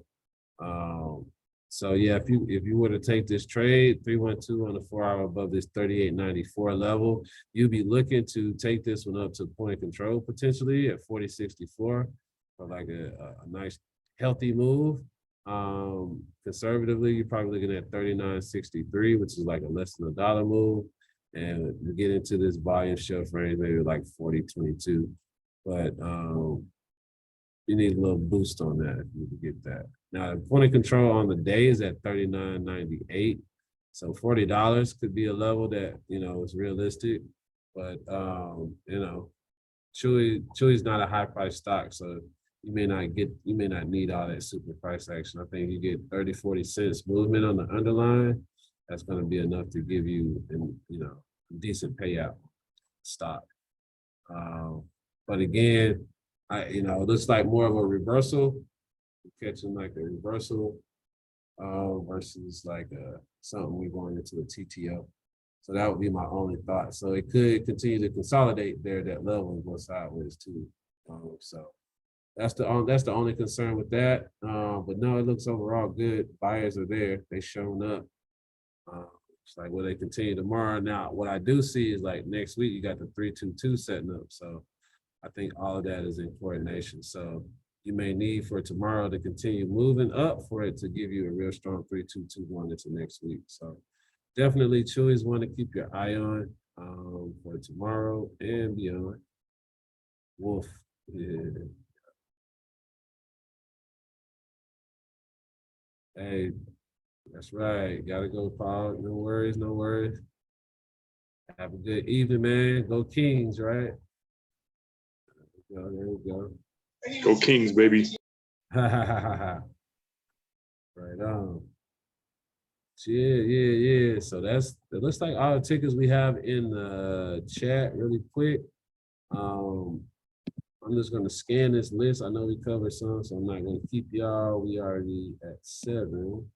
A: So yeah, if you were to take this trade 312 on the 4 hour above this 38.94 level, you'd be looking to take this one up to point of control potentially at 40.64 for like a nice healthy move. Conservatively, you're probably looking at 39.63, which is like a less than $1 move. And you get into this volume shelf range, maybe like 40.22. But you need a little boost on that if you get that. Now, the point of control on the day is at 39.98. So $40 could be a level that, is realistic. But, Chewy's not a high price stock. So you may not need all that super price action. I think you get 30, 40 cents movement on the underlying. That's going to be enough to give you, a decent payout stock. But again, it looks like more of a reversal, catching like a reversal versus like something we're going into a TTO. So that would be my only thought. So it could continue to consolidate there, that level, and go sideways too. So that's the only concern with that. But no, it looks overall good. Buyers are there. They shown up. It's like, will they continue tomorrow? Now, what I do see is like next week, you got the 322 setting up. So I think all of that is in coordination. So you may need for tomorrow to continue moving up for it to give you a real strong 3-2-2-1 into next week. So definitely Chewy's one to keep your eye on for tomorrow and beyond. Wolf. Yeah. Hey, that's right. Gotta go, Paul. No worries, no worries. Have a good evening, man. Go Kings, right? There we go.
C: Go Kings, baby.
A: Right on. Yeah. So it looks like all the tickets we have in the chat really quick. I'm just gonna scan this list. I know we covered some, so I'm not gonna keep y'all. We already at 7.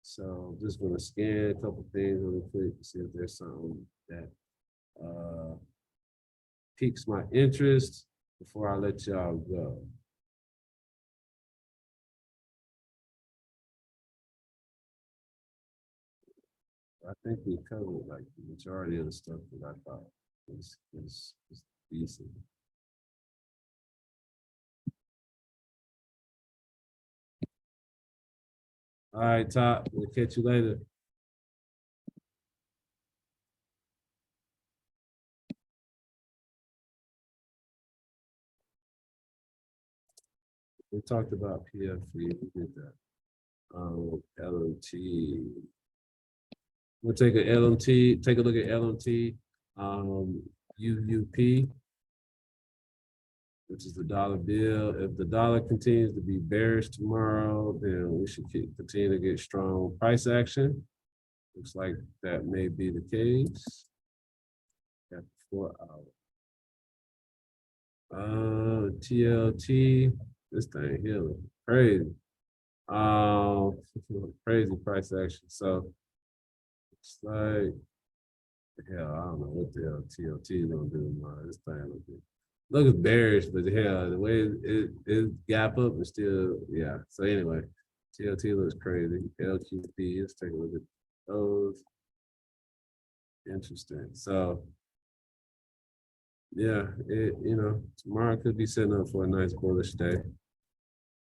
A: So I'm just gonna scan a couple things really quick to see if there's something that piques my interest before I let y'all go. I think we covered like the majority of the stuff that I thought was decent. All right, Top. We'll catch you later. We talked about PFE. We did that. LMT. We'll take a LMT. Take a look at LMT. UUP, which is the dollar bill. If the dollar continues to be bearish tomorrow, then we should continue to get strong price action. Looks like that may be the case. At 4 hours. TLT, this thing here look crazy. Crazy price action. So it's like, hell, I don't know what the hell TLT is gonna do tomorrow. This thing looks bearish, but hell, the way it gap up is still, yeah. So anyway, TLT looks crazy. LQP, let's take a look at those. Interesting. So yeah, tomorrow could be setting up for a nice bullish day.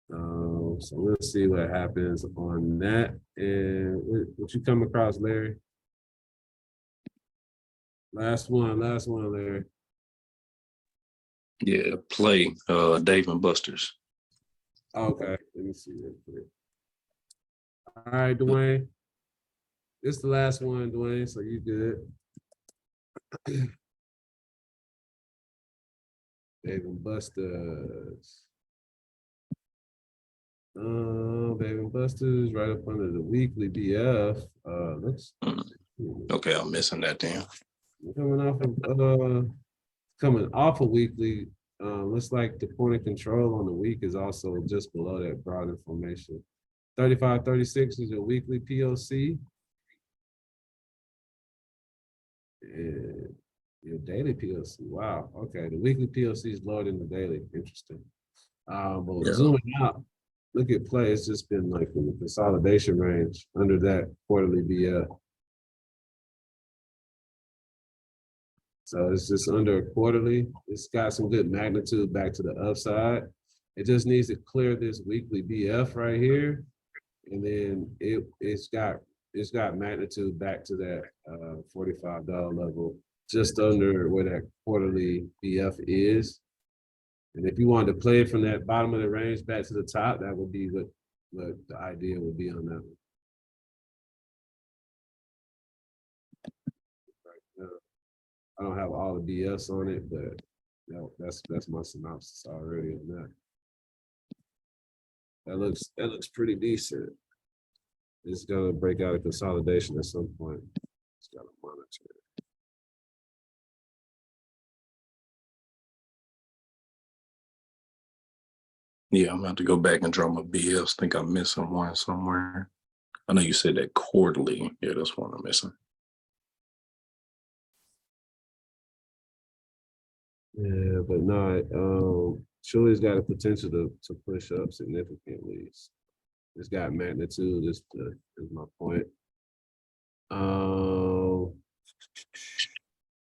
A: So we'll see what happens on that. And what you come across, Larry? Last one, Larry.
E: Yeah, play Dave and Buster's.
A: Okay, let me see that quick. All right, Dwayne. This is the last one, Dwayne, so you good. Dave and Buster's. Dave and Buster's right up under the weekly BF.
E: Okay, I'm missing that then.
A: Coming off a weekly. Looks like the point of control on the week is also just below that broad information. 35.36 is your weekly POC. And your daily POC. Wow. Okay. The weekly POC is lower than the daily. Interesting. But zooming out, look at play. It's just been like in the consolidation range under that quarterly BF. So it's just under a quarterly. It's got some good magnitude back to the upside. It just needs to clear this weekly BF right here. And then it's got magnitude back to that $45 level, just under where that quarterly BF is. And if you wanted to play it from that bottom of the range back to the top, that would be what the idea would be on that one. I don't have all the BS on it, but that's my synopsis already on that. That looks pretty decent. It's gonna break out of consolidation at some point. It's gotta monitor it.
E: Yeah, I'm about to go back and draw my BS. Think I'm missing one somewhere. I know you said that quarterly. Yeah, that's one I'm missing.
A: Yeah, but no, Chewy's got a potential to push up significantly. It's got magnitude. Is my point.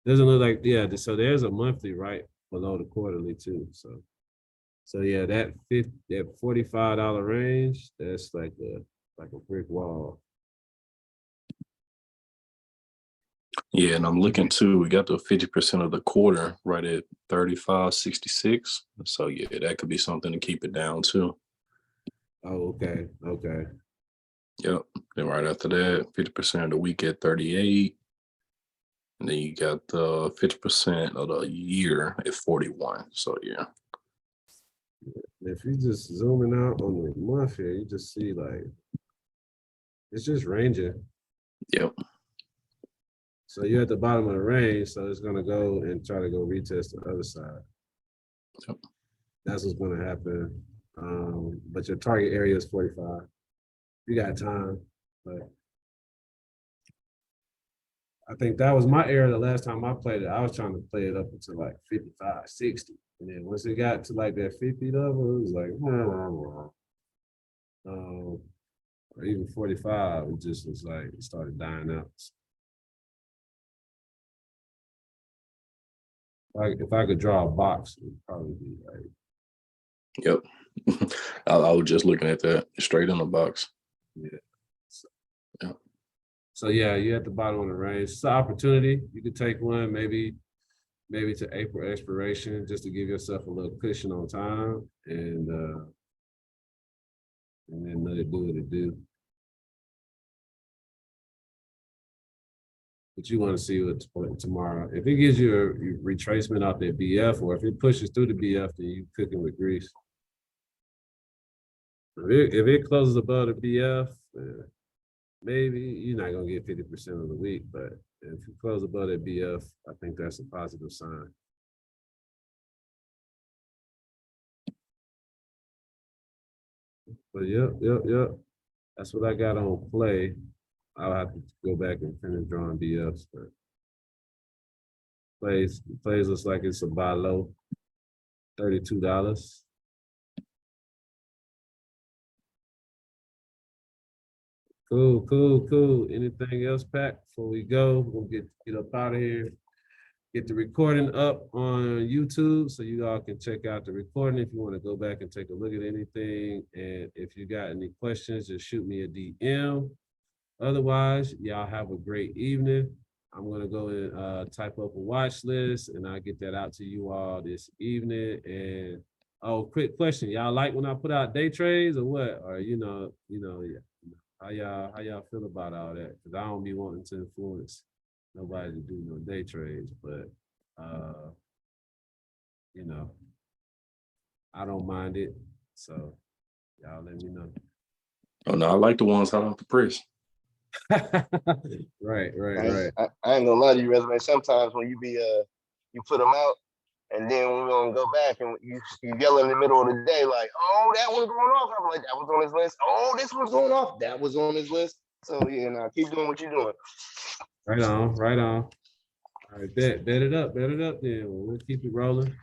A: Doesn't look like, yeah. So there's a monthly right below the quarterly too. So yeah, that $45 range, that's like a brick wall.
E: Yeah, and I'm looking too. We got the 50% of the quarter right at 35.66. So yeah, that could be something to keep it down too.
A: Oh, okay.
E: Yep. Then right after that, 50% of the week at 38. And then you got the 50% of the year at 41. So yeah.
A: If you just zooming out on the month here, you just see like it's just ranging.
E: Yep.
A: So you're at the bottom of the range, so it's gonna go and try to go retest the other side.
E: Yep.
A: That's what's gonna happen. But your target area is 45. You got time, but I think that was my area the last time I played it. I was trying to play it up until like 55, 60. And then once it got to like that 50 level, it was like, or even 45, it just was like, it started dying out. If I could draw a box, it would probably be like.
E: Yep. I was just looking at that straight in the box.
A: Yeah.
E: Yeah.
A: So yeah, you're at the bottom of the range. It's an opportunity. You could take one, maybe to April expiration, just to give yourself a little cushion on time, and then let it do what it do. But you want to see what tomorrow. If it gives you a retracement off that BF, or if it pushes through the BF, then you cooking with grease. If it closes above the BF, maybe you're not gonna get 50% of the week, but if you close above that BF, I think that's a positive sign. But yep. That's what I got on play. I'll have to go back and finish drawing BFs, but plays looks like it's a buy low, $32. Cool. Anything else, Pat? Before we go, we'll get up out of here. Get the recording up on YouTube so you all can check out the recording if you want to go back and take a look at anything. And if you got any questions, just shoot me a DM. Otherwise, y'all have a great evening. I'm gonna go and type up a watch list, and I'll get that out to you all this evening. And quick question: y'all like when I put out day trades or what? Or yeah. How y'all feel about all that? Because I don't be wanting to influence nobody to do no day trades, but I don't mind it. So y'all let me know.
E: Oh no, I like the ones out of the press.
A: Right.
D: I ain't gonna lie to you, Resume. Sometimes when you put them out, and then we're gonna go back and you yell in the middle of the day like, "Oh, that one's going off." I'm like, "That was on his list." "Oh, this one's going off." "That was on his list." So yeah, now keep doing what you're doing.
A: Right on. All right, bet it up then. We'll keep it rolling.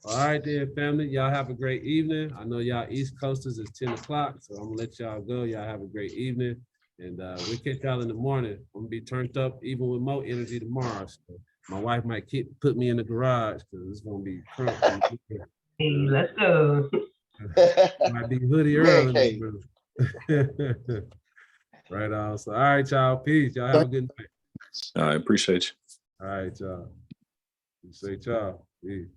A: All right then, family. Y'all have a great evening. I know y'all East Coasters is 10 o'clock, so I'm gonna let y'all go. Y'all have a great evening. And we'll catch y'all in the morning. I'm gonna be turned up even with more energy tomorrow. So my wife might put me in the garage because it's gonna be crunk.
B: Hey, let's go.
A: Might be hoodie early. Right on. So all right, y'all. Peace. Y'all have a good night.
E: I appreciate you.
A: All right, y'all. Say ciao. Peace.